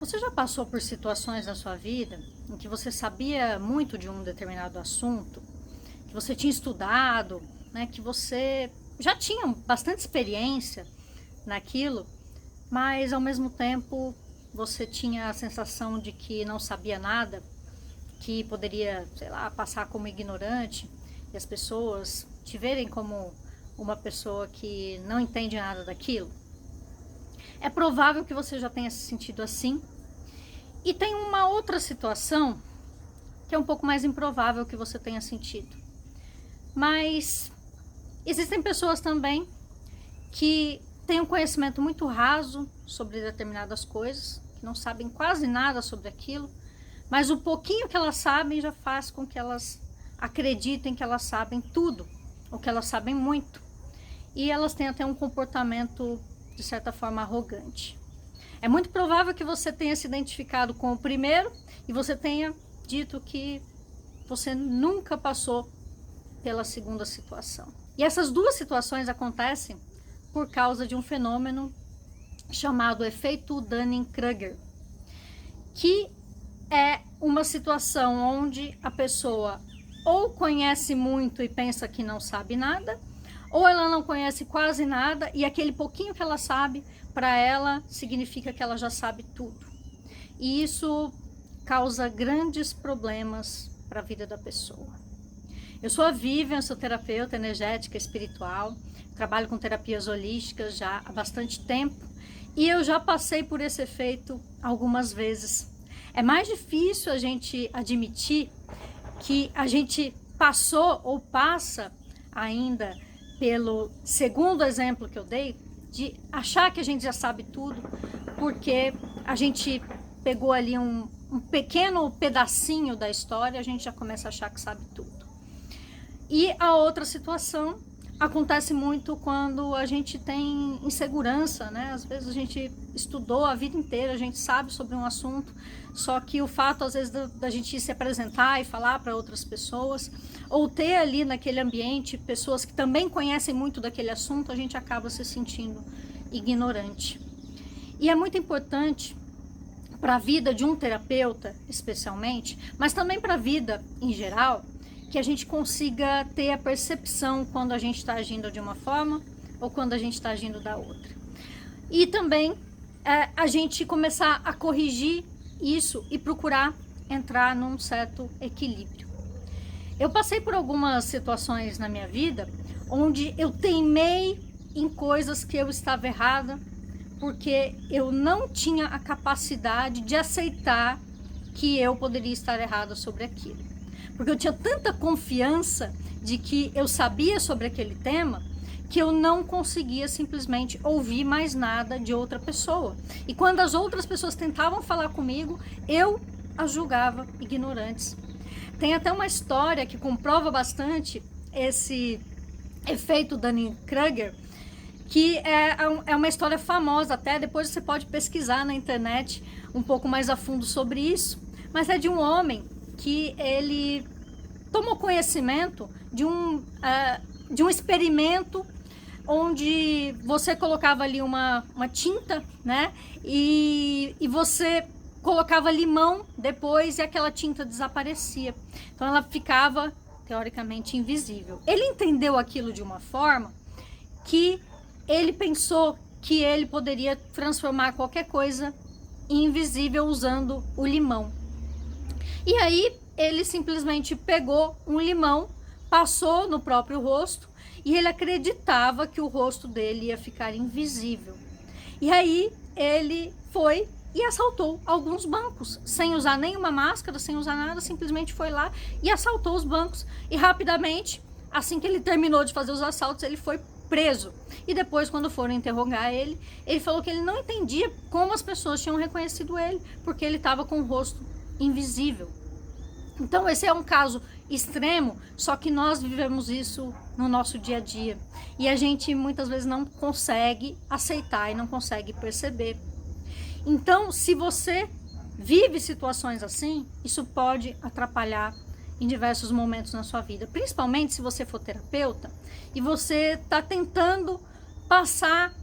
Você já passou por situações na sua vida em que você sabia muito de um determinado assunto, que você tinha estudado, né, que você já tinha bastante experiência naquilo, mas ao mesmo tempo você tinha a sensação de que não sabia nada, que poderia, sei lá, passar como ignorante e as pessoas te verem como uma pessoa que não entende nada daquilo? É provável que você já tenha se sentido assim. E tem uma outra situação que é um pouco mais improvável que você tenha sentido. Mas existem pessoas também que têm um conhecimento muito raso sobre determinadas coisas, que não sabem quase nada sobre aquilo, mas o pouquinho que elas sabem já faz com que elas acreditem que elas sabem tudo, ou que elas sabem muito. E elas têm até um comportamento, de certa forma, arrogante. É muito provável que você tenha se identificado com o primeiro e você tenha dito que você nunca passou pela segunda situação. E essas duas situações acontecem por causa de um fenômeno chamado efeito Dunning-Kruger, que é uma situação onde a pessoa ou conhece muito e pensa que não sabe nada, ou ela não conhece quase nada e aquele pouquinho que ela sabe, para ela significa que ela já sabe tudo. E isso causa grandes problemas para a vida da pessoa. Eu sou a Vivian, sou terapeuta energética espiritual, trabalho com terapias holísticas já há bastante tempo e eu já passei por esse efeito algumas vezes. É mais difícil a gente admitir que a gente passou ou passa ainda pelo segundo exemplo que eu dei, de achar que a gente já sabe tudo, porque a gente pegou ali um pequeno pedacinho da história, a gente já começa a achar que sabe tudo. E a outra situação acontece muito quando a gente tem insegurança, né? Às vezes a gente estudou a vida inteira, a gente sabe sobre um assunto, só que o fato, às vezes, da gente se apresentar e falar para outras pessoas, ou ter ali naquele ambiente pessoas que também conhecem muito daquele assunto, a gente acaba se sentindo ignorante. E é muito importante para a vida de um terapeuta, especialmente, mas também para a vida em geral, que a gente consiga ter a percepção quando a gente está agindo de uma forma ou quando a gente está agindo da outra. E também a gente começar a corrigir isso e procurar entrar num certo equilíbrio. Eu passei por algumas situações na minha vida onde eu teimei em coisas que eu estava errada, porque eu não tinha a capacidade de aceitar que eu poderia estar errada sobre aquilo. Porque eu tinha tanta confiança de que eu sabia sobre aquele tema, que eu não conseguia simplesmente ouvir mais nada de outra pessoa. E quando as outras pessoas tentavam falar comigo, eu as julgava ignorantes. Tem até uma história que comprova bastante esse efeito Dunning-Kruger, que é uma história famosa até, depois você pode pesquisar na internet um pouco mais a fundo sobre isso, mas é de um homem que ele tomou conhecimento de um experimento onde você colocava ali uma tinta, né, e você colocava limão depois e aquela tinta desaparecia, então ela ficava teoricamente invisível. Ele entendeu aquilo de uma forma que ele pensou que ele poderia transformar qualquer coisa em invisível usando o limão. E aí ele simplesmente pegou um limão, passou no próprio rosto e ele acreditava que o rosto dele ia ficar invisível. E aí ele foi e assaltou alguns bancos, sem usar nenhuma máscara, sem usar nada, simplesmente foi lá e assaltou os bancos. E rapidamente, assim que ele terminou de fazer os assaltos, ele foi preso. E depois, quando foram interrogar ele, ele falou que ele não entendia como as pessoas tinham reconhecido ele, porque ele estava com o rosto invisível. Então esse é um caso extremo, só que nós vivemos isso no nosso dia a dia. E a gente muitas vezes não consegue aceitar e não consegue perceber. Então, se você vive situações assim, isso pode atrapalhar em diversos momentos na sua vida. Principalmente se você for terapeuta e você está tentando passar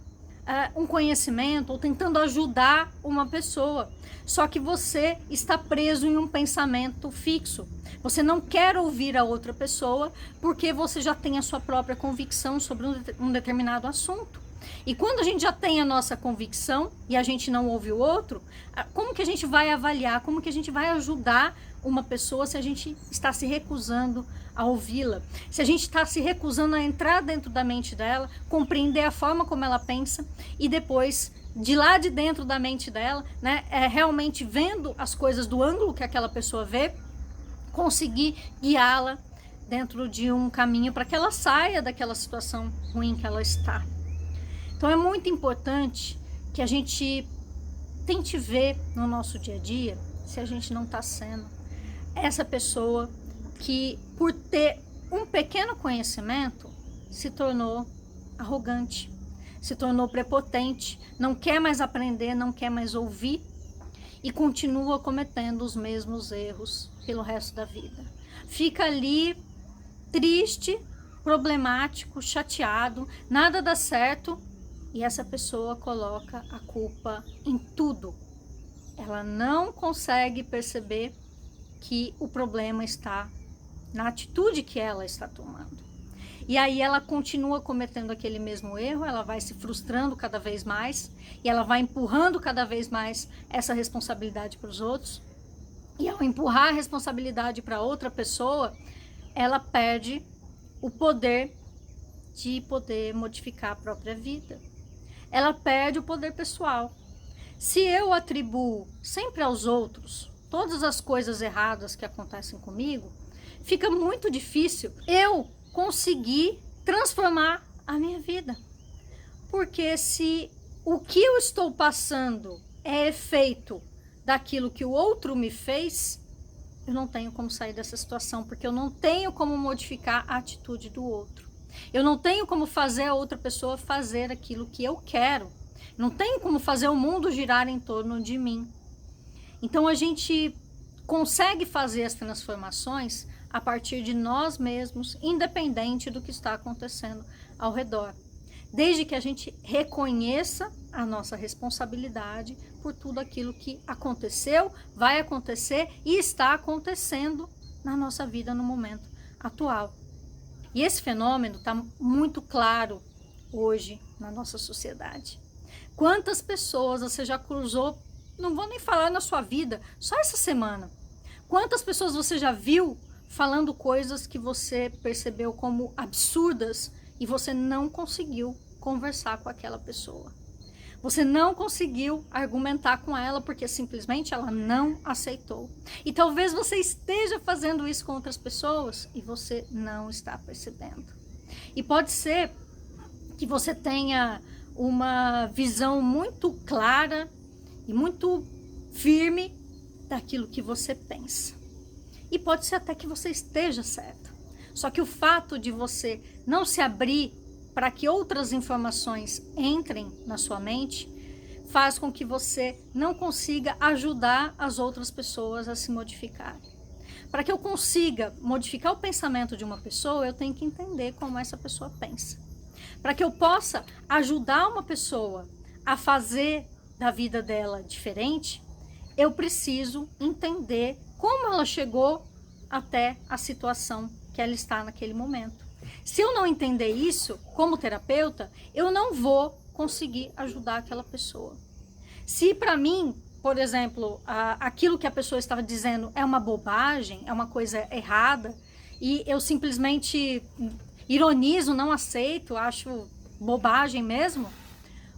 um conhecimento ou tentando ajudar uma pessoa. Só que você está preso em um pensamento fixo. Você não quer ouvir a outra pessoa porque você já tem a sua própria convicção sobre um determinado assunto. E quando a gente já tem a nossa convicção e a gente não ouve o outro, como que a gente vai avaliar, como que a gente vai ajudar uma pessoa se a gente está se recusando a ouvi-la? Se a gente está se recusando a entrar dentro da mente dela, compreender a forma como ela pensa e depois, de lá de dentro da mente dela, né, realmente vendo as coisas do ângulo que aquela pessoa vê, conseguir guiá-la dentro de um caminho para que ela saia daquela situação ruim que ela está. Então é muito importante que a gente tente ver no nosso dia a dia se a gente não está sendo essa pessoa que, por ter um pequeno conhecimento, se tornou arrogante, se tornou prepotente, não quer mais aprender, não quer mais ouvir e continua cometendo os mesmos erros pelo resto da vida. Fica ali triste, problemático, chateado, nada dá certo. E essa pessoa coloca a culpa em tudo. Ela não consegue perceber que o problema está na atitude que ela está tomando. E aí ela continua cometendo aquele mesmo erro, ela vai se frustrando cada vez mais, e ela vai empurrando cada vez mais essa responsabilidade para os outros. E ao empurrar a responsabilidade para outra pessoa, ela perde o poder de poder modificar a própria vida. Ela perde o poder pessoal. Se eu atribuo sempre aos outros todas as coisas erradas que acontecem comigo, fica muito difícil eu conseguir transformar a minha vida. Porque se o que eu estou passando é efeito daquilo que o outro me fez, eu não tenho como sair dessa situação, porque eu não tenho como modificar a atitude do outro. Eu não tenho como fazer a outra pessoa fazer aquilo que eu quero. Não tenho como fazer o mundo girar em torno de mim. Então a gente consegue fazer as transformações a partir de nós mesmos, independente do que está acontecendo ao redor. Desde que a gente reconheça a nossa responsabilidade por tudo aquilo que aconteceu, vai acontecer e está acontecendo na nossa vida no momento atual. E esse fenômeno está muito claro hoje na nossa sociedade. Quantas pessoas você já cruzou, não vou nem falar na sua vida, só essa semana. Quantas pessoas você já viu falando coisas que você percebeu como absurdas e você não conseguiu conversar com aquela pessoa? Você não conseguiu argumentar com ela porque simplesmente ela não aceitou. E talvez você esteja fazendo isso com outras pessoas e você não está percebendo. E pode ser que você tenha uma visão muito clara e muito firme daquilo que você pensa. E pode ser até que você esteja certo. Só que o fato de você não se abrir para que outras informações entrem na sua mente, faz com que você não consiga ajudar as outras pessoas a se modificarem. Para que eu consiga modificar o pensamento de uma pessoa, eu tenho que entender como essa pessoa pensa. Para que eu possa ajudar uma pessoa a fazer da vida dela diferente, eu preciso entender como ela chegou até a situação que ela está naquele momento. Se eu não entender isso, como terapeuta, eu não vou conseguir ajudar aquela pessoa. Se para mim, por exemplo, aquilo que a pessoa estava dizendo é uma bobagem, é uma coisa errada, e eu simplesmente ironizo, não aceito, acho bobagem mesmo,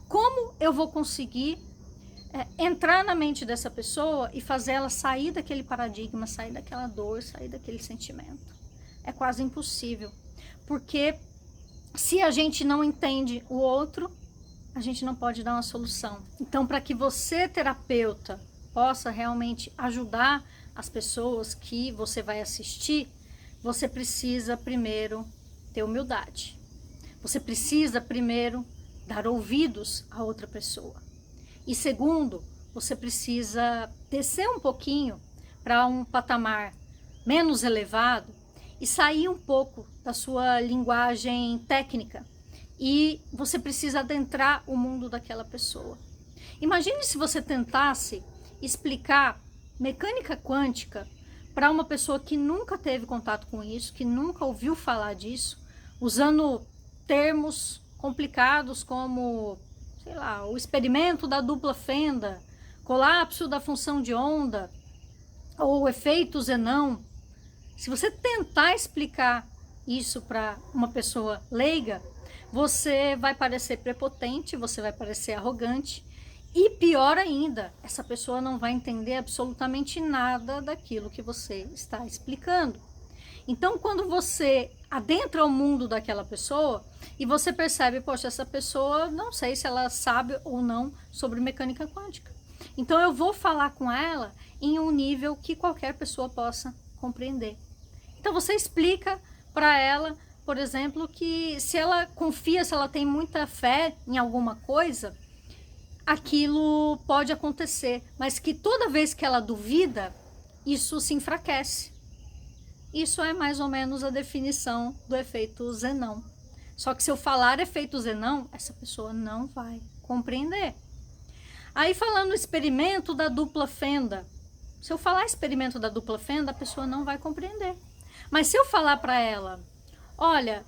como eu vou conseguir entrar na mente dessa pessoa e fazer ela sair daquele paradigma, sair daquela dor, sair daquele sentimento? É quase impossível. Porque se a gente não entende o outro, a gente não pode dar uma solução. Então, para que você, terapeuta, possa realmente ajudar as pessoas que você vai assistir, você precisa primeiro ter humildade. Você precisa primeiro dar ouvidos a outra pessoa. E segundo, você precisa descer um pouquinho para um patamar menos elevado e sair um pouco da sua linguagem técnica e você precisa adentrar o mundo daquela pessoa. Imagine se você tentasse explicar mecânica quântica para uma pessoa que nunca teve contato com isso, que nunca ouviu falar disso, usando termos complicados como, sei lá, o experimento da dupla fenda, colapso da função de onda, ou o efeito Zenon. Se você tentar explicar isso para uma pessoa leiga, você vai parecer prepotente, você vai parecer arrogante, e pior ainda, essa pessoa não vai entender absolutamente nada daquilo que você está explicando. Então, quando você adentra o mundo daquela pessoa e você percebe, poxa, essa pessoa, não sei se ela sabe ou não sobre mecânica quântica. Então, eu vou falar com ela em um nível que qualquer pessoa possa compreender. Então, você explica para ela, por exemplo, que se ela confia, se ela tem muita fé em alguma coisa, aquilo pode acontecer, mas que toda vez que ela duvida, isso se enfraquece. Isso é mais ou menos a definição do efeito Zenon. Só que se eu falar efeito Zenon, essa pessoa não vai compreender. Aí falando experimento da dupla fenda, se eu falar experimento da dupla fenda, a pessoa não vai compreender. Mas se eu falar para ela, olha,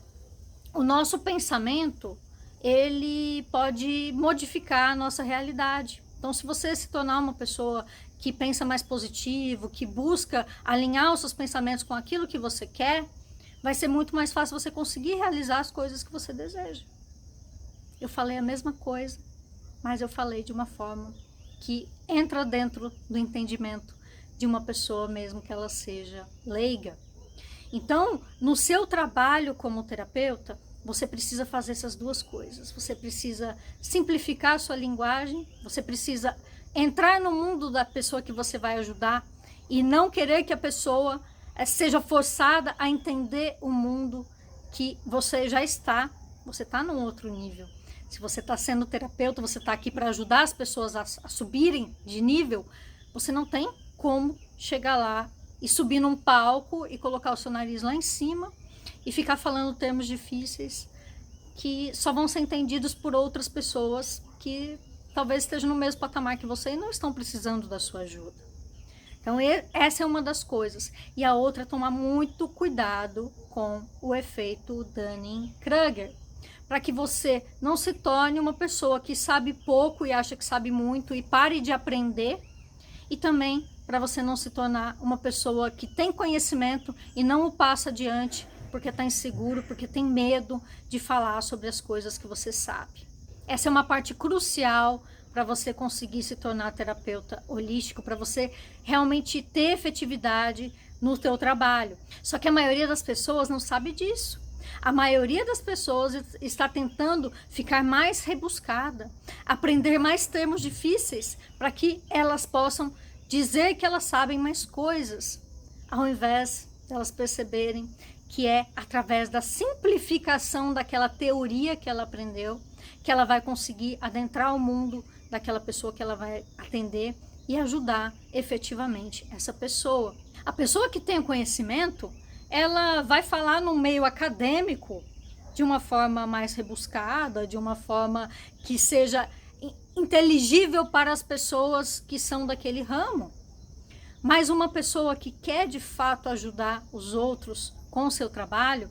o nosso pensamento, ele pode modificar a nossa realidade. Então, se você se tornar uma pessoa que pensa mais positivo, que busca alinhar os seus pensamentos com aquilo que você quer, vai ser muito mais fácil você conseguir realizar as coisas que você deseja. Eu falei a mesma coisa, mas eu falei de uma forma que entra dentro do entendimento de uma pessoa, mesmo que ela seja leiga. Então, no seu trabalho como terapeuta, você precisa fazer essas duas coisas. Você precisa simplificar a sua linguagem, você precisa entrar no mundo da pessoa que você vai ajudar e não querer que a pessoa seja forçada a entender o mundo que você já está. Você está num outro nível. Se você está sendo terapeuta, você está aqui para ajudar as pessoas a subirem de nível, você não tem como chegar lá e subir num palco e colocar o seu nariz lá em cima e ficar falando termos difíceis que só vão ser entendidos por outras pessoas que talvez estejam no mesmo patamar que você e não estão precisando da sua ajuda. Então, essa é uma das coisas. E a outra é tomar muito cuidado com o efeito Dunning-Kruger, para que você não se torne uma pessoa que sabe pouco e acha que sabe muito e pare de aprender, e também para você não se tornar uma pessoa que tem conhecimento e não o passa adiante porque está inseguro, porque tem medo de falar sobre as coisas que você sabe. Essa é uma parte crucial para você conseguir se tornar terapeuta holístico, para você realmente ter efetividade no teu trabalho. Só que a maioria das pessoas não sabe disso. A maioria das pessoas está tentando ficar mais rebuscada, aprender mais termos difíceis para que elas possam dizer que elas sabem mais coisas, ao invés de elas perceberem que é através da simplificação daquela teoria que ela aprendeu, que ela vai conseguir adentrar o mundo daquela pessoa que ela vai atender e ajudar efetivamente essa pessoa. A pessoa que tem o conhecimento, ela vai falar no meio acadêmico de uma forma mais rebuscada, de uma forma que seja inteligível para as pessoas que são daquele ramo. Mas uma pessoa que quer de fato ajudar os outros com o seu trabalho,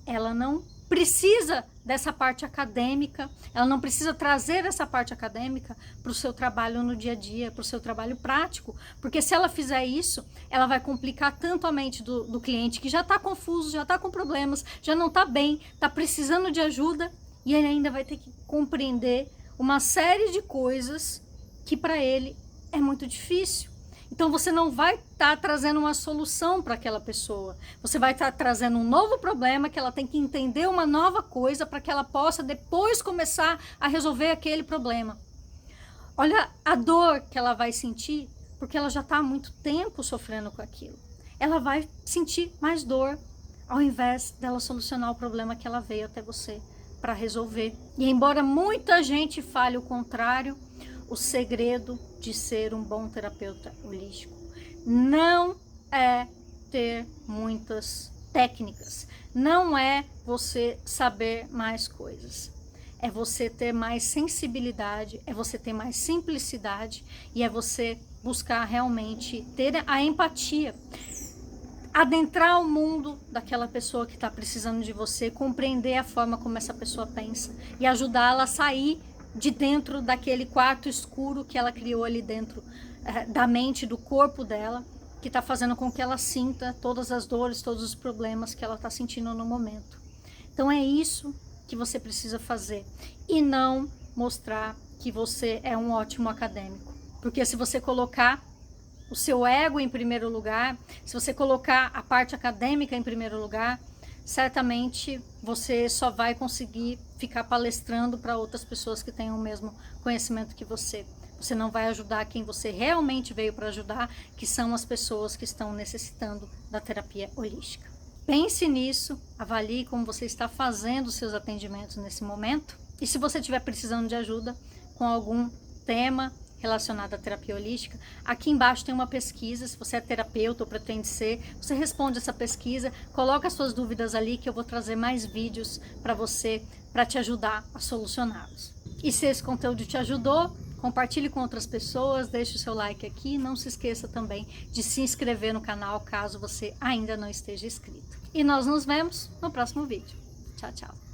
ela não precisa dessa parte acadêmica, ela não precisa trazer essa parte acadêmica para o seu trabalho no dia a dia, para o seu trabalho prático, porque se ela fizer isso, ela vai complicar tanto a mente do cliente que já está confuso, já está com problemas, já não está bem, está precisando de ajuda, e ele ainda vai ter que compreender uma série de coisas que para ele é muito difícil. Então você não vai estar trazendo uma solução para aquela pessoa. Você vai estar trazendo um novo problema que ela tem que entender uma nova coisa para que ela possa depois começar a resolver aquele problema. Olha a dor que ela vai sentir, porque ela já está há muito tempo sofrendo com aquilo. Ela vai sentir mais dor ao invés dela solucionar o problema que ela veio até você para resolver. E embora muita gente fale o contrário, o segredo de ser um bom terapeuta holístico não é ter muitas técnicas, não é você saber mais coisas. é você ter mais sensibilidade, é você ter mais simplicidade e é você buscar realmente ter a empatia, adentrar o mundo daquela pessoa que está precisando de você, compreender a forma como essa pessoa pensa e ajudá-la a sair de dentro daquele quarto escuro que ela criou ali dentro da mente, do corpo dela, que está fazendo com que ela sinta todas as dores, todos os problemas que ela está sentindo no momento. Então é isso que você precisa fazer e não mostrar que você é um ótimo acadêmico, porque se você colocar o seu ego em primeiro lugar, se você colocar a parte acadêmica em primeiro lugar, certamente você só vai conseguir ficar palestrando para outras pessoas que tenham o mesmo conhecimento que você. Você não vai ajudar quem você realmente veio para ajudar, que são as pessoas que estão necessitando da terapia holística. Pense nisso, avalie como você está fazendo os seus atendimentos nesse momento. E se você estiver precisando de ajuda com algum tema relacionado à terapia holística, aqui embaixo tem uma pesquisa. Se você é terapeuta ou pretende ser, você responde essa pesquisa, coloca as suas dúvidas ali que eu vou trazer mais vídeos para você, para te ajudar a solucioná-los. E se esse conteúdo te ajudou, compartilhe com outras pessoas, deixe o seu like aqui, não se esqueça também de se inscrever no canal caso você ainda não esteja inscrito. E nós nos vemos no próximo vídeo. Tchau, tchau!